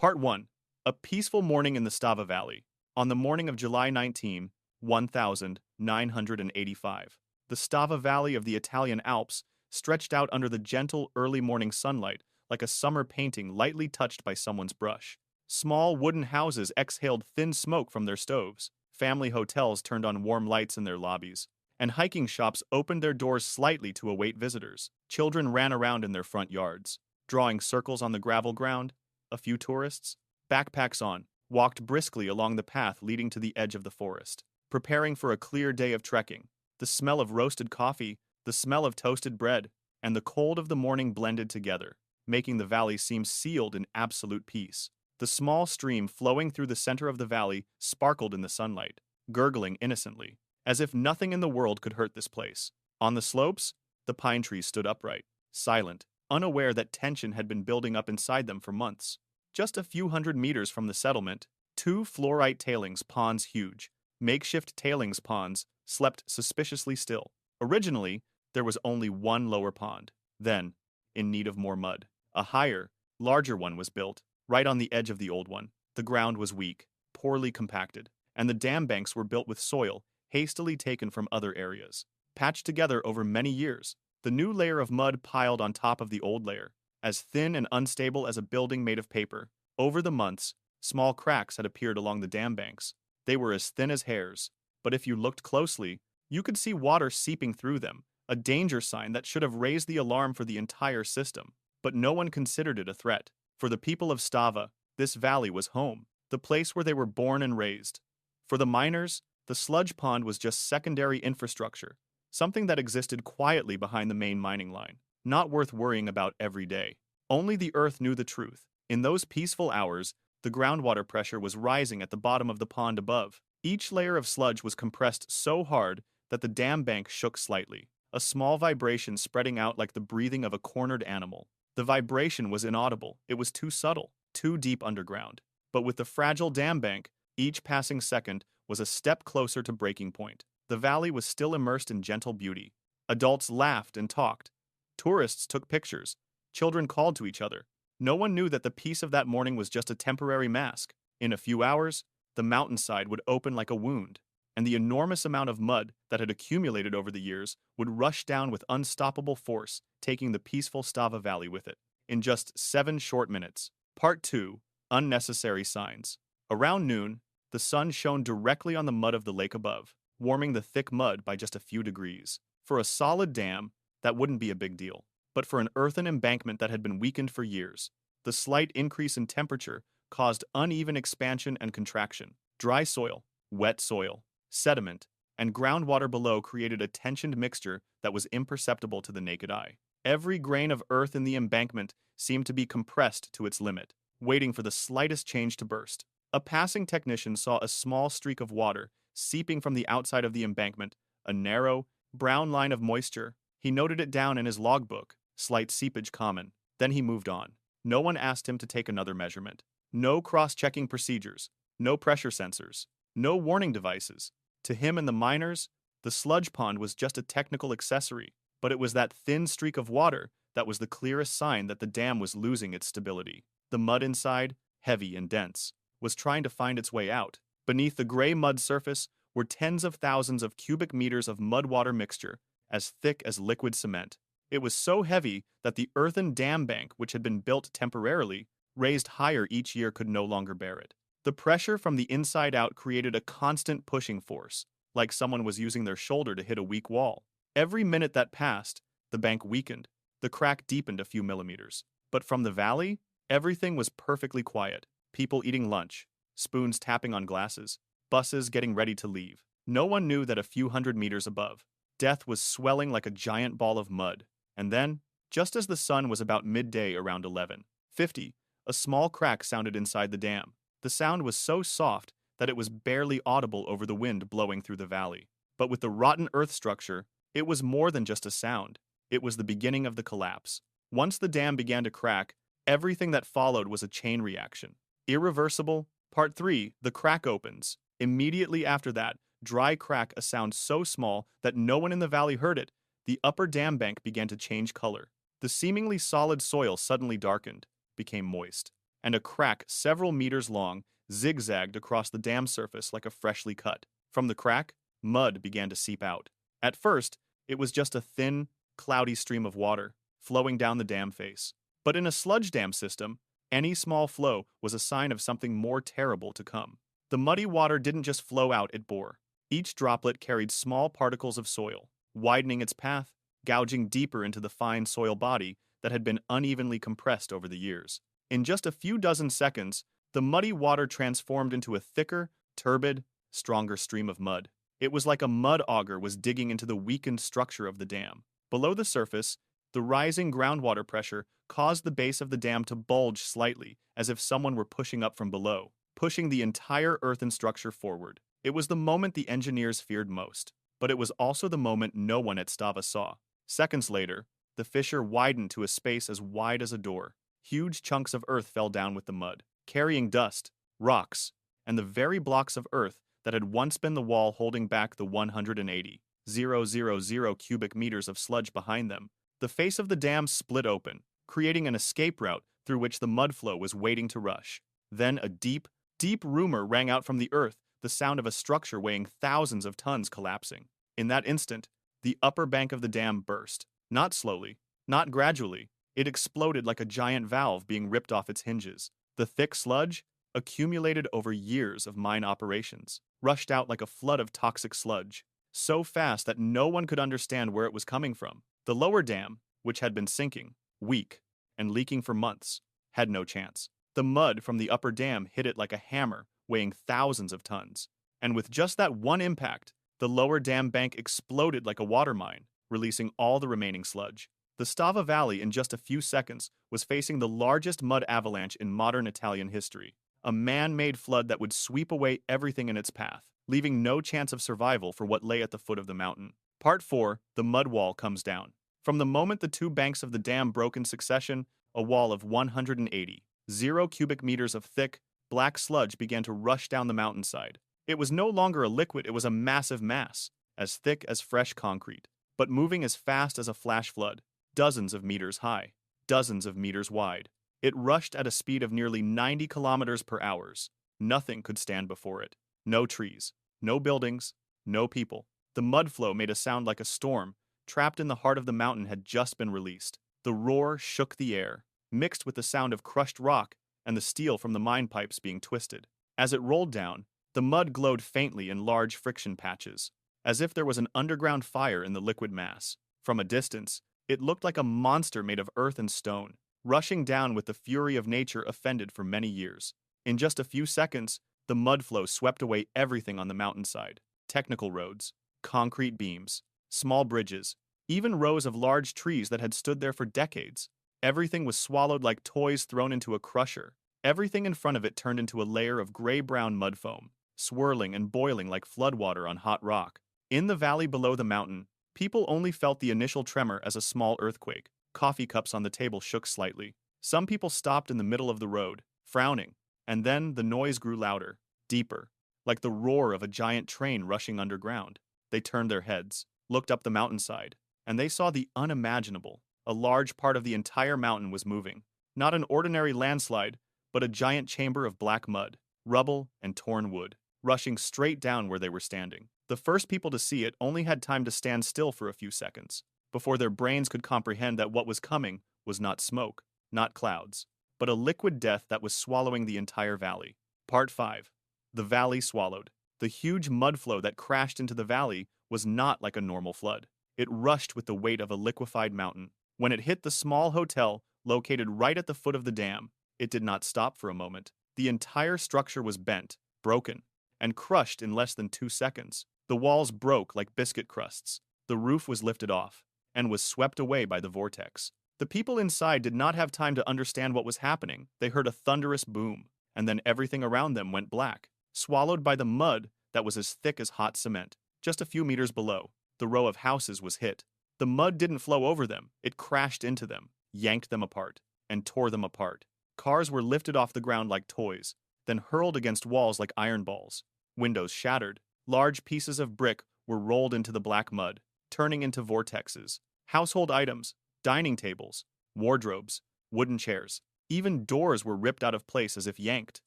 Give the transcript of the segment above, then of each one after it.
Part 1. A peaceful morning in the Stava Valley. On the morning of July 19, 1985, the Stava Valley of the Italian Alps stretched out under the gentle early morning sunlight like a summer painting lightly touched by someone's brush. Small wooden houses exhaled thin smoke from their stoves, family hotels turned on warm lights in their lobbies, and hiking shops opened their doors slightly to await visitors. Children ran around in their front yards, drawing circles on the gravel ground. A few tourists, backpacks on, walked briskly along the path leading to the edge of the forest, preparing for a clear day of trekking. The smell of roasted coffee, the smell of toasted bread, and the cold of the morning blended together, making the valley seem sealed in absolute peace. The small stream flowing through the center of the valley sparkled in the sunlight, gurgling innocently, as if nothing in the world could hurt this place. On the slopes, the pine trees stood upright, silent, unaware that tension had been building up inside them for months. Just a few hundred meters from the settlement, two fluorite tailings ponds, huge, makeshift tailings ponds, slept suspiciously still. Originally, there was only one lower pond. Then, in need of more mud, a higher, larger one was built, right on the edge of the old one. The ground was weak, poorly compacted, and the dam banks were built with soil hastily taken from other areas. Patched together over many years, the new layer of mud piled on top of the old layer, as thin and unstable as a building made of paper. Over the months, small cracks had appeared along the dam banks. They were as thin as hairs, but if you looked closely, you could see water seeping through them, a danger sign that should have raised the alarm for the entire system. But no one considered it a threat. For the people of Stava, this valley was home, the place where they were born and raised. For the miners, the sludge pond was just secondary infrastructure, something that existed quietly behind the main mining line, not worth worrying about every day. Only the earth knew the truth. In those peaceful hours, the groundwater pressure was rising at the bottom of the pond above. Each layer of sludge was compressed so hard that the dam bank shook slightly, a small vibration spreading out like the breathing of a cornered animal. The vibration was inaudible. It was too subtle, too deep underground. But with the fragile dam bank, each passing second was a step closer to breaking point. The valley was still immersed in gentle beauty. Adults laughed and talked. Tourists took pictures. Children called to each other. No one knew that the peace of that morning was just a temporary mask. In a few hours, the mountainside would open like a wound, and the enormous amount of mud that had accumulated over the years would rush down with unstoppable force, taking the peaceful Stava Valley with it. In just 7 short minutes. Part 2. Unnecessary signs. Around noon, the sun shone directly on the mud of the lake above, warming the thick mud by just a few degrees. For a solid dam, that wouldn't be a big deal. But for an earthen embankment that had been weakened for years, the slight increase in temperature caused uneven expansion and contraction. Dry soil, wet soil, sediment, and groundwater below created a tensioned mixture that was imperceptible to the naked eye. Every grain of earth in the embankment seemed to be compressed to its limit, waiting for the slightest change to burst. A passing technician saw a small streak of water seeping from the outside of the embankment, a narrow, brown line of moisture. He noted it down in his logbook. Slight seepage common. Then he moved on. No one asked him to take another measurement. No cross-checking procedures. No pressure sensors. No warning devices. To him and the miners, the sludge pond was just a technical accessory, but it was that thin streak of water that was the clearest sign that the dam was losing its stability. The mud inside, heavy and dense, was trying to find its way out. Beneath the gray mud surface were tens of thousands of cubic meters of mud-water mixture, as thick as liquid cement. It was so heavy that the earthen dam bank, which had been built temporarily, raised higher each year, could no longer bear it. The pressure from the inside out created a constant pushing force, like someone was using their shoulder to hit a weak wall. Every minute that passed, the bank weakened. The crack deepened a few millimeters. But from the valley, everything was perfectly quiet. People eating lunch, spoons tapping on glasses, buses getting ready to leave. No one knew that a few hundred meters above, death was swelling like a giant ball of mud. And then, just as the sun was about midday around 11:50, a small crack sounded inside the dam. The sound was so soft that it was barely audible over the wind blowing through the valley. But with the rotten earth structure, it was more than just a sound. It was the beginning of the collapse. Once the dam began to crack, everything that followed was a chain reaction. Irreversible. Part 3. The crack opens. Immediately after that, dry crack, a sound so small that no one in the valley heard it, the upper dam bank began to change color. The seemingly solid soil suddenly darkened, became moist, and a crack several meters long zigzagged across the dam surface like a freshly cut. From the crack, mud began to seep out. At first, it was just a thin, cloudy stream of water flowing down the dam face. But in a sludge dam system, any small flow was a sign of something more terrible to come. The muddy water didn't just flow out, it bore. Each droplet carried small particles of soil, widening its path, gouging deeper into the fine soil body that had been unevenly compressed over the years. In just a few dozen seconds, the muddy water transformed into a thicker, turbid, stronger stream of mud. It was like a mud auger was digging into the weakened structure of the dam. Below the surface, the rising groundwater pressure caused the base of the dam to bulge slightly, as if someone were pushing up from below, pushing the entire earthen structure forward. It was the moment the engineers feared most, but it was also the moment no one at Stava saw. Seconds later, the fissure widened to a space as wide as a door. Huge chunks of earth fell down with the mud, carrying dust, rocks, and the very blocks of earth that had once been the wall holding back the 180,000 cubic meters of sludge behind them. The face of the dam split open, creating an escape route through which the mud flow was waiting to rush. Then a deep, deep rumor rang out from the earth, the sound of a structure weighing thousands of tons collapsing. In that instant, the upper bank of the dam burst. Not slowly, not gradually. It exploded like a giant valve being ripped off its hinges. The thick sludge, accumulated over years of mine operations, rushed out like a flood of toxic sludge, so fast that no one could understand where it was coming from. The lower dam, which had been sinking, weak, and leaking for months, had no chance. The mud from the upper dam hit it like a hammer, weighing thousands of tons. And with just that one impact, the lower dam bank exploded like a water mine, releasing all the remaining sludge. The Stava Valley, in just a few seconds, was facing the largest mud avalanche in modern Italian history. A man-made flood that would sweep away everything in its path, leaving no chance of survival for what lay at the foot of the mountain. Part 4, the mud wall comes down. From the moment the two banks of the dam broke in succession, a wall of 180,000 cubic meters of thick, black sludge began to rush down the mountainside. It was no longer a liquid, it was a massive mass, as thick as fresh concrete, but moving as fast as a flash flood, dozens of meters high, dozens of meters wide. It rushed at a speed of nearly 90 kilometers per hour. Nothing could stand before it. No trees, no buildings, no people. The mud flow made a sound like a storm, trapped in the heart of the mountain, had just been released. The roar shook the air, mixed with the sound of crushed rock and the steel from the mine pipes being twisted. As it rolled down, the mud glowed faintly in large friction patches, as if there was an underground fire in the liquid mass. From a distance, it looked like a monster made of earth and stone, rushing down with the fury of nature offended for many years. In just a few seconds, the mud flow swept away everything on the mountainside. Technical roads, concrete beams, small bridges, even rows of large trees that had stood there for decades. Everything was swallowed like toys thrown into a crusher. Everything in front of it turned into a layer of gray-brown mud foam, swirling and boiling like floodwater on hot rock. In the valley below the mountain, people only felt the initial tremor as a small earthquake. Coffee cups on the table shook slightly. Some people stopped in the middle of the road, frowning, and then the noise grew louder, deeper, like the roar of a giant train rushing underground. They turned their heads, looked up the mountainside, and they saw the unimaginable. A large part of the entire mountain was moving. Not an ordinary landslide, but a giant chamber of black mud, rubble, and torn wood, rushing straight down where they were standing. The first people to see it only had time to stand still for a few seconds, before their brains could comprehend that what was coming was not smoke, not clouds, but a liquid death that was swallowing the entire valley. Part 5. The valley swallowed. The huge mud flow that crashed into the valley was not like a normal flood. It rushed with the weight of a liquefied mountain. When it hit the small hotel located right at the foot of the dam, it did not stop for a moment. The entire structure was bent, broken, and crushed in less than 2 seconds. The walls broke like biscuit crusts. The roof was lifted off and was swept away by the vortex. The people inside did not have time to understand what was happening. They heard a thunderous boom, and then everything around them went black, swallowed by the mud that was as thick as hot cement. Just a few meters below, the row of houses was hit. The mud didn't flow over them, it crashed into them, yanked them apart, and tore them apart. Cars were lifted off the ground like toys, then hurled against walls like iron balls. Windows shattered. Large pieces of brick were rolled into the black mud, turning into vortexes. Household items, dining tables, wardrobes, wooden chairs, Even doors were ripped out of place as if yanked.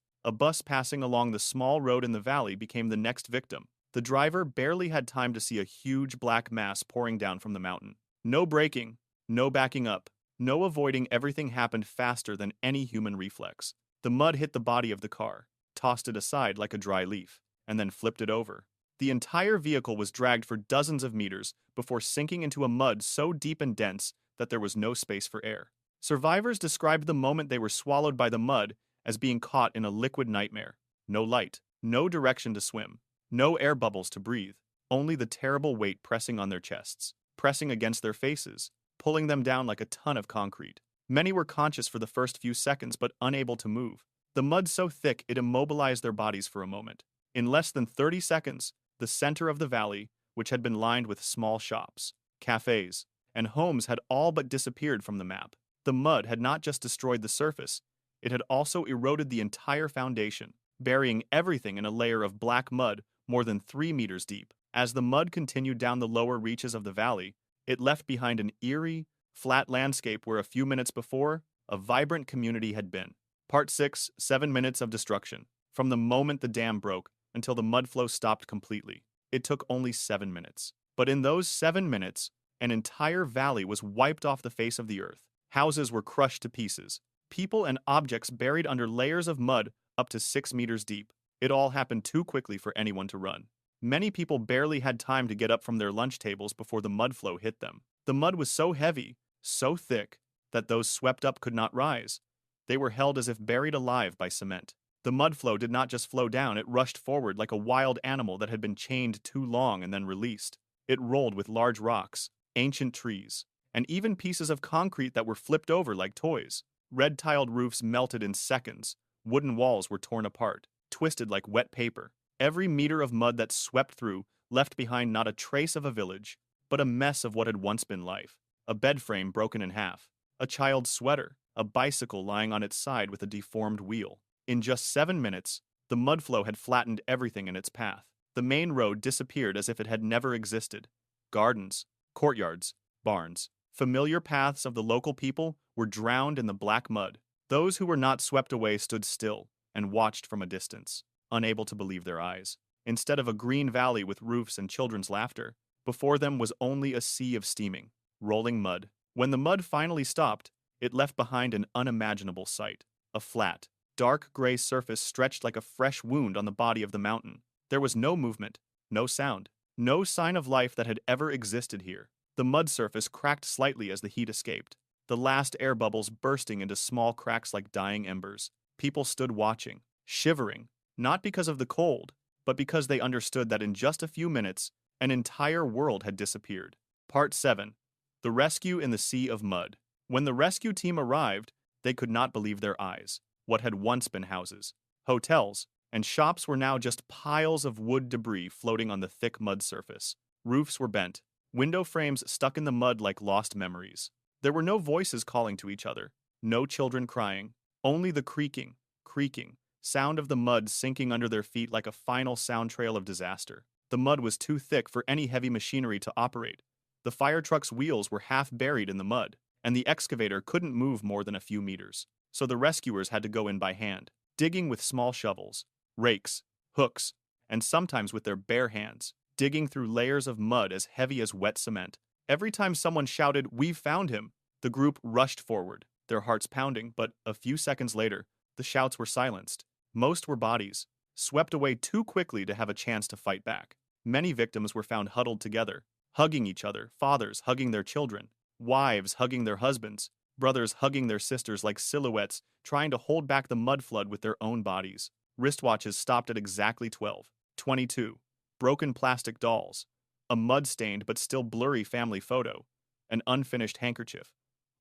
A bus passing along the small road in the valley became the next victim. The driver barely had time to see a huge black mass pouring down from the mountain. No braking, no backing up, no avoiding, everything happened faster than any human reflex. The mud hit the body of the car, tossed it aside like a dry leaf, and then flipped it over. The entire vehicle was dragged for dozens of meters before sinking into a mud so deep and dense that there was no space for air. Survivors described the moment they were swallowed by the mud as being caught in a liquid nightmare. No light, no direction to swim, no air bubbles to breathe, only the terrible weight pressing on their chests, pressing against their faces, pulling them down like a ton of concrete. Many were conscious for the first few seconds but unable to move. The mud so thick it immobilized their bodies for a moment. In less than 30 seconds, the center of the valley, which had been lined with small shops, cafes, and homes, had all but disappeared from the map. The mud had not just destroyed the surface, it had also eroded the entire foundation, burying everything in a layer of black mud more than 3 meters deep. As the mud continued down the lower reaches of the valley, it left behind an eerie, flat landscape where a few minutes before, a vibrant community had been. Part 6, 7 Minutes of Destruction. From the moment the dam broke until the mud flow stopped completely, it took only 7 minutes. But in those 7 minutes, an entire valley was wiped off the face of the earth. Houses were crushed to pieces, people and objects buried under layers of mud up to 6 meters deep. It all happened too quickly for anyone to run. Many people barely had time to get up from their lunch tables before the mud flow hit them. The mud was so heavy, so thick, that those swept up could not rise. They were held as if buried alive by cement. The mud flow did not just flow down, it rushed forward like a wild animal that had been chained too long and then released. It rolled with large rocks, ancient trees, and even pieces of concrete that were flipped over like toys. Red-tiled roofs melted in seconds. Wooden walls were torn apart, twisted like wet paper. Every meter of mud that swept through left behind not a trace of a village, but a mess of what had once been life. A bed frame broken in half, a child's sweater, a bicycle lying on its side with a deformed wheel. In just 7 minutes, the mud flow had flattened everything in its path. The main road disappeared as if it had never existed. Gardens, courtyards, barns, familiar paths of the local people were drowned in the black mud. Those who were not swept away stood still and watched from a distance, unable to believe their eyes. Instead of a green valley with roofs and children's laughter, before them was only a sea of steaming, rolling mud. When the mud finally stopped, it left behind an unimaginable sight. A flat, dark gray surface stretched like a fresh wound on the body of the mountain. There was no movement, no sound, no sign of life that had ever existed here. The mud surface cracked slightly as the heat escaped, the last air bubbles bursting into small cracks like dying embers. People stood watching, shivering, not because of the cold, but because they understood that in just a few minutes, an entire world had disappeared. Part 7. The Rescue in the Sea of Mud. When the rescue team arrived, they could not believe their eyes. What had once been houses, hotels, and shops were now just piles of wood debris floating on the thick mud surface. Roofs were bent, window frames stuck in the mud like lost memories. There were no voices calling to each other, no children crying, only the creaking sound of the mud sinking under their feet like a final sound trail of disaster. The mud was too thick for any heavy machinery to operate. The fire truck's wheels were half buried in the mud, and the excavator couldn't move more than a few meters. So the rescuers had to go in by hand, digging with small shovels, rakes, hooks, and sometimes with their bare hands, digging through layers of mud as heavy as wet cement. Every time someone shouted, "We've found him," the group rushed forward, their hearts pounding, but a few seconds later, the shouts were silenced. Most were bodies, swept away too quickly to have a chance to fight back. Many victims were found huddled together, hugging each other, fathers hugging their children, wives hugging their husbands, brothers hugging their sisters like silhouettes, trying to hold back the mud flood with their own bodies. Wristwatches stopped at exactly 12:22. Broken plastic dolls, a mud-stained but still blurry family photo, an unfinished handkerchief.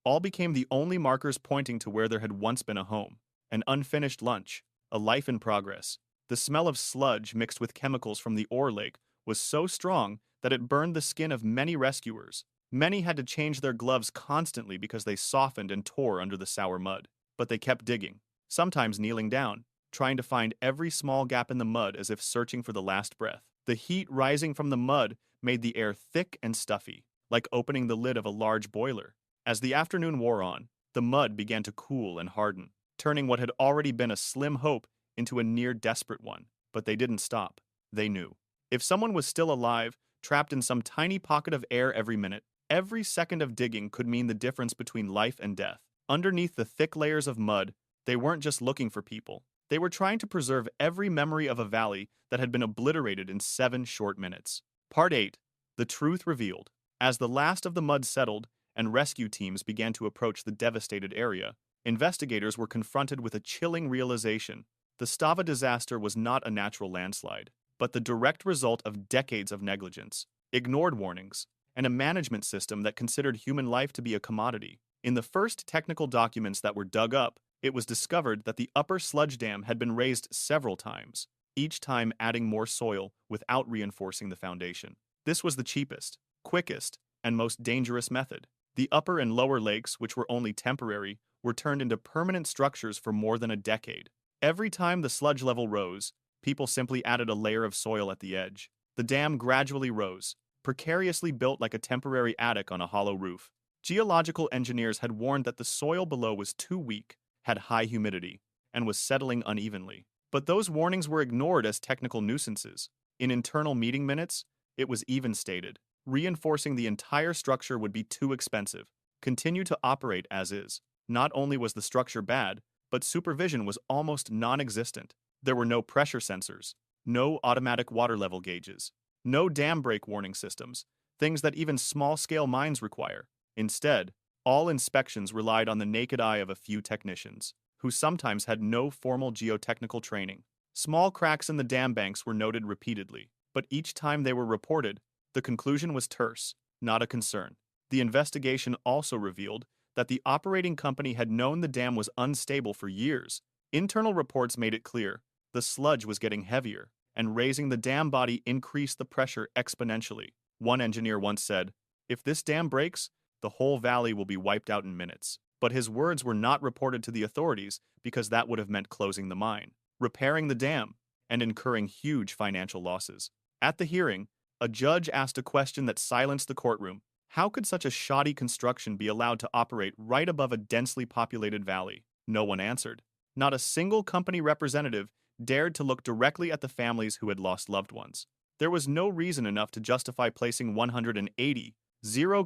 All became the only markers pointing to where there had once been a home. An unfinished lunch, a life in progress. The smell of sludge mixed with chemicals from the ore lake was so strong that it burned the skin of many rescuers. Many had to change their gloves constantly because they softened and tore under the sour mud. But they kept digging, sometimes kneeling down, trying to find every small gap in the mud as if searching for the last breath. The heat rising from the mud made the air thick and stuffy, like opening the lid of a large boiler. As the afternoon wore on, the mud began to cool and harden, turning what had already been a slim hope into a near-desperate one. But they didn't stop. They knew. If someone was still alive, trapped in some tiny pocket of air every minute, every second of digging could mean the difference between life and death. Underneath the thick layers of mud, they weren't just looking for people. They were trying to preserve every memory of a valley that had been obliterated in 7 short minutes. Part 8. The Truth Revealed. As the last of the mud settled and rescue teams began to approach the devastated area, investigators were confronted with a chilling realization. The Stava disaster was not a natural landslide, but the direct result of decades of negligence, ignored warnings, and a management system that considered human life to be a commodity. In the first technical documents that were dug up, it was discovered that the upper sludge dam had been raised several times, each time adding more soil without reinforcing the foundation. This was the cheapest, quickest, and most dangerous method. The upper and lower lakes, which were only temporary, were turned into permanent structures for more than a decade. Every time the sludge level rose, people simply added a layer of soil at the edge. The dam gradually rose, precariously built like a temporary attic on a hollow roof. Geological engineers had warned that the soil below was too weak, had high humidity, and was settling unevenly. But those warnings were ignored as technical nuisances. In internal meeting minutes, it was even stated, reinforcing the entire structure would be too expensive. Continue to operate as is. Not only was the structure bad, but supervision was almost non-existent. There were no pressure sensors, no automatic water level gauges, no dam break warning systems, things that even small-scale mines require. Instead, all inspections relied on the naked eye of a few technicians, who sometimes had no formal geotechnical training. Small cracks in the dam banks were noted repeatedly, but each time they were reported, the conclusion was terse, not a concern. The investigation also revealed that the operating company had known the dam was unstable for years. Internal reports made it clear the sludge was getting heavier, and raising the dam body increased the pressure exponentially. One engineer once said, "If this dam breaks, the whole valley will be wiped out in minutes." But his words were not reported to the authorities because that would have meant closing the mine, repairing the dam, and incurring huge financial losses. At the hearing, a judge asked a question that silenced the courtroom. How could such a shoddy construction be allowed to operate right above a densely populated valley? No one answered. Not a single company representative dared to look directly at the families who had lost loved ones. There was no reason enough to justify placing 180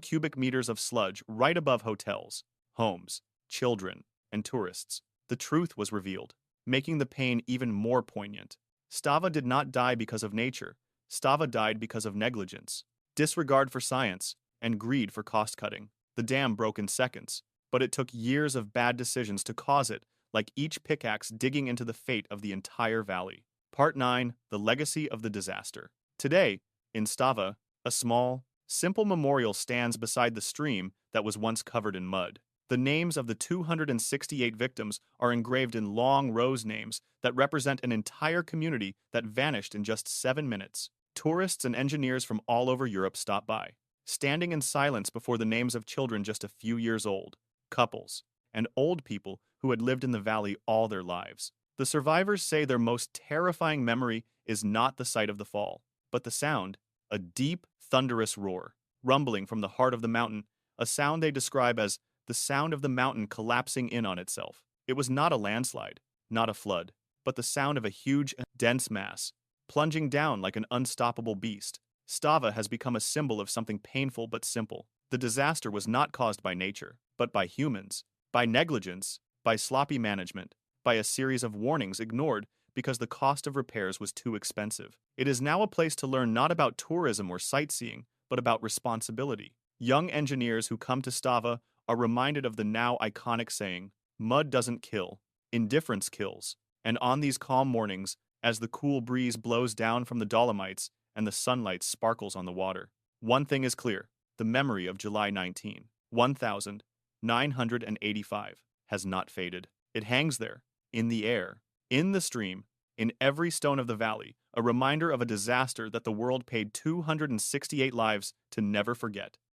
cubic meters of sludge right above hotels, homes, children, and tourists. The truth was revealed, making the pain even more poignant. Stava did not die because of nature. Stava died because of negligence, disregard for science, and greed for cost-cutting. The dam broke in seconds, but it took years of bad decisions to cause it, like each pickaxe digging into the fate of the entire valley. Part 9. The Legacy of the Disaster. Today, in Stava, a small, simple memorial stands beside the stream that was once covered in mud. The names of the 268 victims are engraved in long rose names that represent an entire community that vanished in just 7 minutes. Tourists and engineers from all over Europe stop by, standing in silence before the names of children just a few years old, couples, and old people who had lived in the valley all their lives. The survivors say their most terrifying memory is not the sight of the fall, but the sound, a deep, thunderous roar, rumbling from the heart of the mountain, a sound they describe as the sound of the mountain collapsing in on itself. It was not a landslide, not a flood, but the sound of a huge, dense mass, plunging down like an unstoppable beast. Stava has become a symbol of something painful but simple. The disaster was not caused by nature, but by humans, by negligence, by sloppy management, by a series of warnings ignored because the cost of repairs was too expensive. It is now a place to learn not about tourism or sightseeing, but about responsibility. Young engineers who come to Stava are reminded of the now iconic saying, "Mud doesn't kill, indifference kills." And on these calm mornings, as the cool breeze blows down from the Dolomites and the sunlight sparkles on the water, one thing is clear: the memory of July 19, 1985 has not faded. It hangs there, in the air, in the stream, in every stone of the valley, a reminder of a disaster that the world paid 268 lives to never forget.